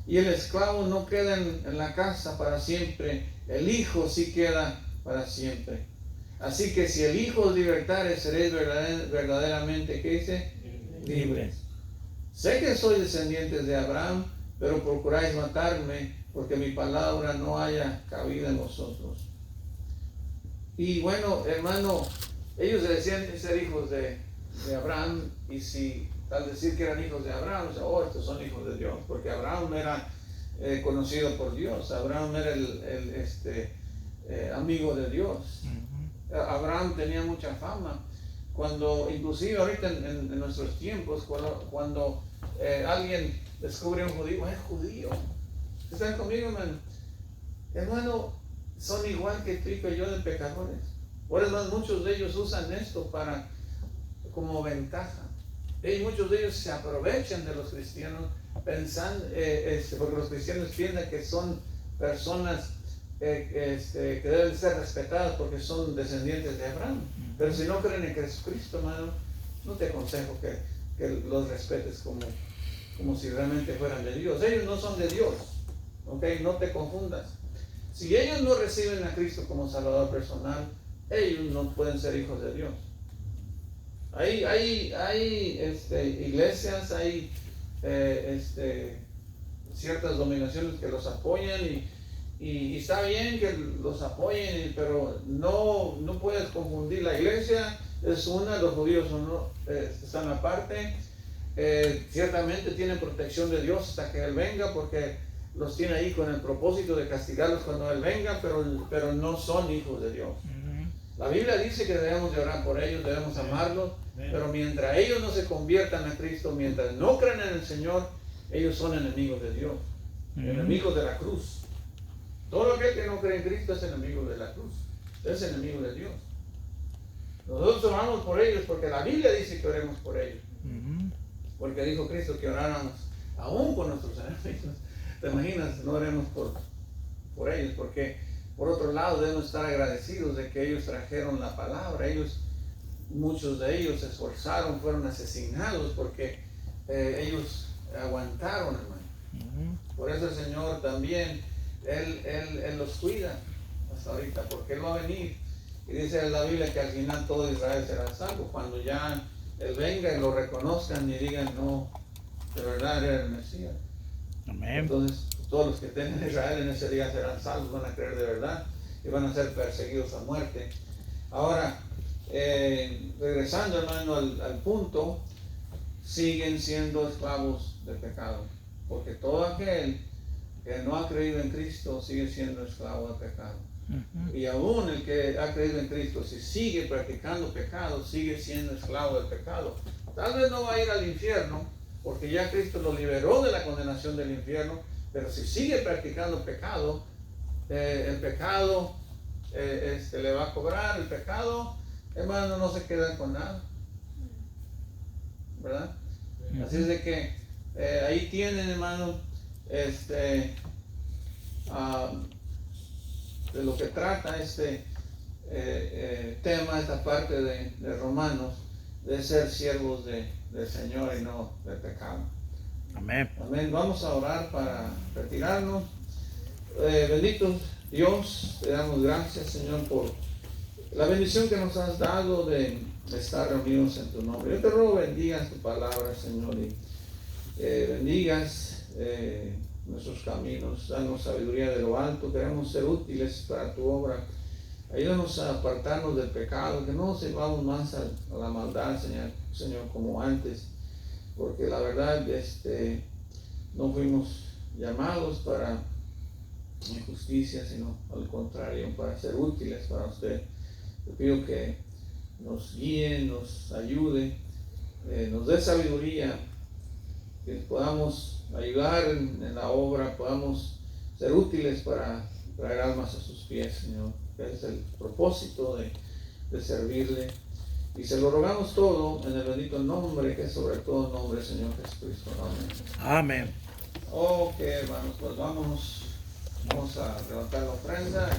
Y el esclavo no queda en la casa para siempre, el hijo sí queda para siempre. Así que si el hijo os libertare, seréis verdaderamente, ¿qué dice? Libres. Sé que sois descendientes de Abraham, pero procuráis matarme, porque mi palabra no haya cabida en vosotros. Y bueno, hermano, ellos decían ser hijos de Abraham, y si al decir que eran hijos de Abraham, o sea, estos son hijos de Dios, porque Abraham era conocido por Dios, Abraham era el amigo de Dios. Abraham tenía mucha fama. Cuando, inclusive ahorita en nuestros tiempos, cuando alguien descubre un judío, es judío. ¿Están conmigo, hermano? Hermano, son igual que tú y que yo de pecadores. Por eso muchos de ellos usan esto como ventaja. Y muchos de ellos se aprovechan de los cristianos pensando, porque los cristianos piensan que son personas que deben ser respetadas porque son descendientes de Abraham. Pero si no creen en Jesucristo, hermano, no te aconsejo que los respetes como si realmente fueran de Dios. Ellos no son de Dios, ¿ok? No te confundas. Si ellos no reciben a Cristo como Salvador personal, ellos no pueden ser hijos de Dios. Hay iglesias, hay ciertas dominaciones que los apoyan y está bien que los apoyen, pero no puedes confundir. La iglesia es una, los judíos están aparte. Ciertamente tienen protección de Dios hasta que Él venga, porque los tiene ahí con el propósito de castigarlos cuando Él venga, pero no son hijos de Dios. La Biblia dice que debemos de orar por ellos, debemos amarlos, pero mientras ellos no se conviertan a Cristo, mientras no crean en el Señor, ellos son enemigos de Dios, enemigos de la cruz. Todo aquel que no cree en Cristo es enemigo de la cruz, es enemigo de Dios. Nosotros oramos por ellos porque la Biblia dice que oremos por ellos, porque dijo Cristo que oráramos aún por nuestros enemigos. ¿Te imaginas? No oremos por ellos, porque por otro lado debemos estar agradecidos de que ellos trajeron la palabra. Muchos de ellos se esforzaron, fueron asesinados porque ellos aguantaron, hermano. Por eso el Señor también, Él los cuida. hasta ahorita, porque Él va a venir. Y dice en la Biblia que al final todo Israel será salvo, cuando ya Él venga y lo reconozcan y digan, no, de verdad era el Mesías. Amén. Entonces todos los que estén en Israel en ese día serán salvos, van a creer de verdad y van a ser perseguidos a muerte. Ahora, regresando hermano al punto, siguen siendo esclavos del pecado, porque todo aquel que no ha creído en Cristo sigue siendo esclavo del pecado. Y aún el que ha creído en Cristo, si sigue practicando pecado, sigue siendo esclavo del pecado. Tal vez no va a ir al infierno, porque ya Cristo lo liberó de la condenación del infierno, pero si sigue practicando pecado, el pecado le va a cobrar. El pecado, hermano, no se queda con nada, ¿verdad? Así es de que ahí tienen, hermano, de lo que trata este tema, esta parte de Romanos, de ser siervos del Señor y no del pecado. Amén. Amén. Vamos a orar para retirarnos. Bendito Dios, te damos gracias, Señor, por la bendición que nos has dado de estar reunidos en tu nombre. Yo te ruego bendigas tu palabra, Señor, y bendigas nuestros caminos, danos sabiduría de lo alto, queremos ser útiles para tu obra. Ayúdanos a apartarnos del pecado, que no nos llevamos más a la maldad, Señor, como antes, porque la verdad no fuimos llamados para injusticia, sino al contrario, para ser útiles para usted. Te pido que nos guíe, nos ayude, nos dé sabiduría, que podamos ayudar en la obra, podamos ser útiles para traer almas a sus pies, Señor. Ese es el propósito de servirle. Y se lo rogamos todo en el bendito nombre, que es sobre todo nombre, Señor Jesucristo. Amén. Amén. Ok, hermanos, pues vamos a levantar la ofrenda.